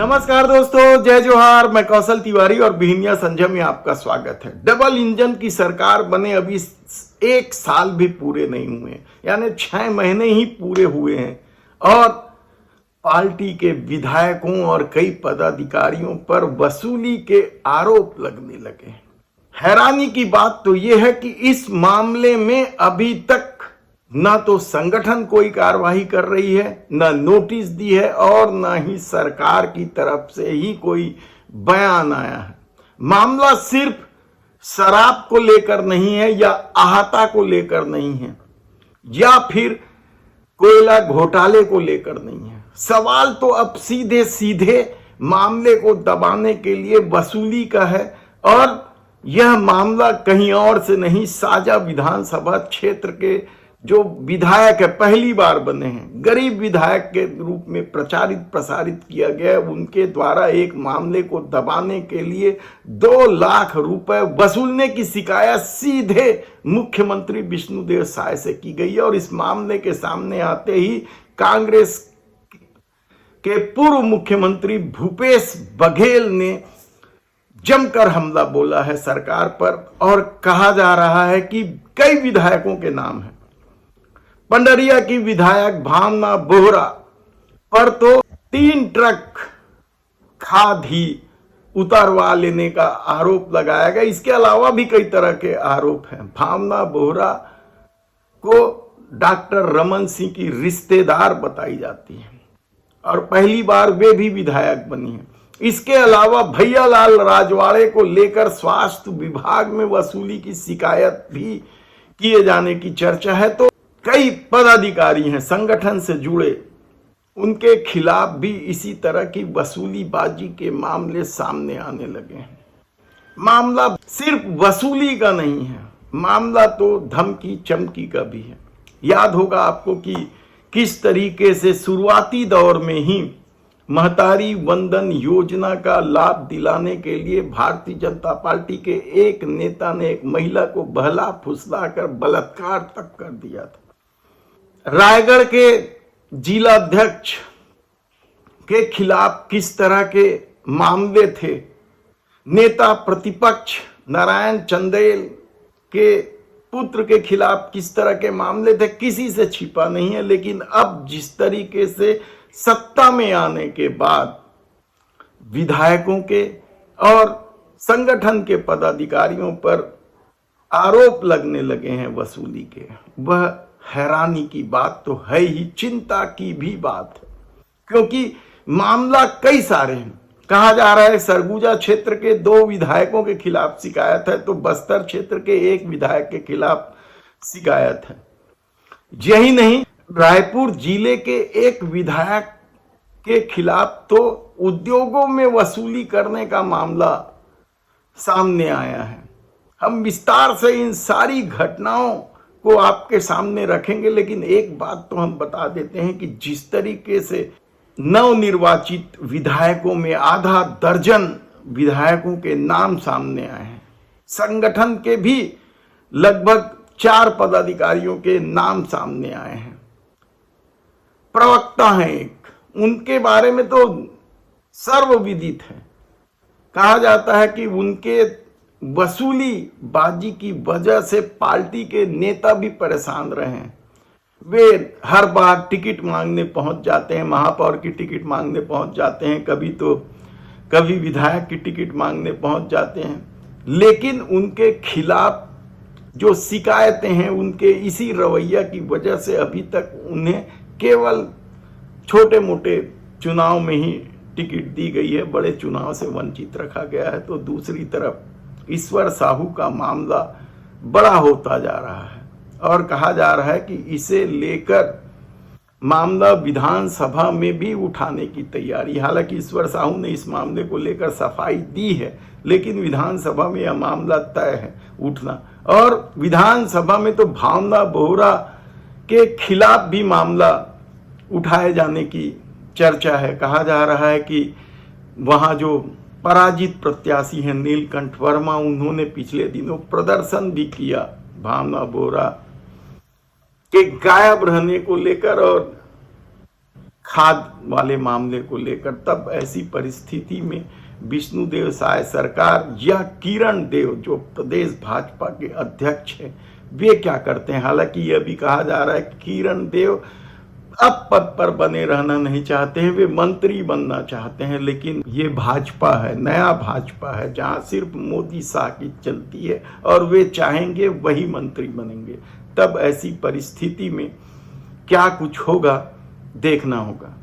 नमस्कार दोस्तों, जय जोहार। मैं कौशल तिवारी और बिहिनिया संजय में आपका स्वागत है। डबल इंजन की सरकार बने अभी 1 साल भी पूरे नहीं हुए, यानी 6 महीने ही पूरे हुए हैं और पार्टी के विधायकों और कई पदाधिकारियों पर वसूली के आरोप लगने लगे। हैरानी की बात तो यह है कि इस मामले में अभी तक ना तो संगठन कोई कार्रवाई कर रही है, ना नोटिस दी है और ना ही सरकार की तरफ से ही कोई बयान आया है। मामला सिर्फ शराब को लेकर नहीं है या अहाता को लेकर नहीं है या फिर कोयला घोटाले को लेकर नहीं है। सवाल तो अब सीधे सीधे मामले को दबाने के लिए वसूली का है और यह मामला कहीं और से नहीं, साजा विधानसभा क्षेत्र के जो विधायक है, पहली बार बने हैं, गरीब विधायक के रूप में प्रचारित प्रसारित किया गया, उनके द्वारा एक मामले को दबाने के लिए 2 लाख रुपए वसूलने की शिकायत सीधे मुख्यमंत्री विष्णुदेव साय से की गई है। और इस मामले के सामने आते ही कांग्रेस के पूर्व मुख्यमंत्री भूपेश बघेल ने जमकर हमला बोला है सरकार पर और कहा जा रहा है कि कई विधायकों के नाम हैं। पंडरिया की विधायक भावना बोहरा पर तो 3 ट्रक खाद ही उतारवा लेने का आरोप लगाया गया। इसके अलावा भी कई तरह के आरोप हैं। भावना बोहरा को डॉक्टर रमन सिंह की रिश्तेदार बताई जाती है और पहली बार वे भी विधायक बनी है। इसके अलावा भैयालाल राजवाड़े को लेकर स्वास्थ्य विभाग में वसूली की शिकायत भी किए जाने की चर्चा है। तो कई पदाधिकारी हैं संगठन से जुड़े, उनके खिलाफ भी इसी तरह की वसूलीबाजी के मामले सामने आने लगे हैं। मामला सिर्फ वसूली का नहीं है, मामला तो धमकी चमकी का भी है। याद होगा आपको कि किस तरीके से शुरुआती दौर में ही महतारी वंदन योजना का लाभ दिलाने के लिए भारतीय जनता पार्टी के एक नेता ने एक महिला को बहला फुसला कर बलात्कार तक कर दिया था। रायगढ़ के जिला अध्यक्ष के खिलाफ किस तरह के मामले थे, नेता प्रतिपक्ष नारायण चंदेल के पुत्र के खिलाफ किस तरह के मामले थे, किसी से छिपा नहीं है। लेकिन अब जिस तरीके से सत्ता में आने के बाद विधायकों के और संगठन के पदाधिकारियों पर आरोप लगने लगे हैं वसूली के, वह हैरानी की बात तो है ही, चिंता की भी बात है, क्योंकि मामला कई सारे हैं। कहा जा रहा है सरगुजा क्षेत्र के 2 विधायकों के खिलाफ शिकायत है, तो बस्तर क्षेत्र के 1 विधायक के खिलाफ शिकायत है। यही नहीं, रायपुर जिले के 1 विधायक के खिलाफ तो उद्योगों में वसूली करने का मामला सामने आया है। हम विस्तार से इन सारी घटनाओं को आपके सामने रखेंगे, लेकिन एक बात तो हम बता देते हैं कि जिस तरीके से नवनिर्वाचित विधायकों में आधा दर्जन विधायकों के नाम सामने आए हैं, संगठन के भी लगभग 4 पदाधिकारियों के नाम सामने आए हैं। प्रवक्ता हैं एक, उनके बारे में तो सर्वविदित है। कहा जाता है कि उनके वसूली बाजी की वजह से पार्टी के नेता भी परेशान रहे हैं। वे हर बार टिकट मांगने पहुंच जाते हैं, महापौर की टिकट मांगने पहुंच जाते हैं, कभी विधायक की टिकट मांगने पहुंच जाते हैं, लेकिन उनके खिलाफ जो शिकायतें हैं उनके इसी रवैया की वजह से अभी तक उन्हें केवल छोटे मोटे चुनाव में ही टिकट दी गई है, बड़े चुनाव से वंचित रखा गया है। तो दूसरी तरफ ईश्वर साहू का मामला बड़ा होता जा रहा है और कहा जा रहा है कि इसे लेकर मामला विधानसभा में भी उठाने की तैयारी। हालांकि ईश्वर साहू ने इस मामले को लेकर सफाई दी है, लेकिन विधानसभा में यह मामला तय है उठना। और विधानसभा में तो भावना बोहरा के खिलाफ भी मामला उठाए जाने की चर्चा है। कहा जा रहा है कि वहां जो पराजित प्रत्याशी हैं नीलकंठ वर्मा, उन्होंने पिछले दिनों प्रदर्शन भी किया भावना बोहरा के गायब रहने को लेकर और खाद वाले मामले को लेकर। तब ऐसी परिस्थिति में विष्णुदेव साय सरकार या किरण देव जो प्रदेश भाजपा के अध्यक्ष हैं, वे क्या करते हैं? हालांकि यह भी कहा जा रहा है कि किरण देव अब पद पर बने रहना नहीं चाहते हैं, वे मंत्री बनना चाहते हैं। लेकिन ये भाजपा है, नया भाजपा है, जहां सिर्फ मोदी शाह की चलती है और वे चाहेंगे वही मंत्री बनेंगे। तब ऐसी परिस्थिति में क्या कुछ होगा, देखना होगा।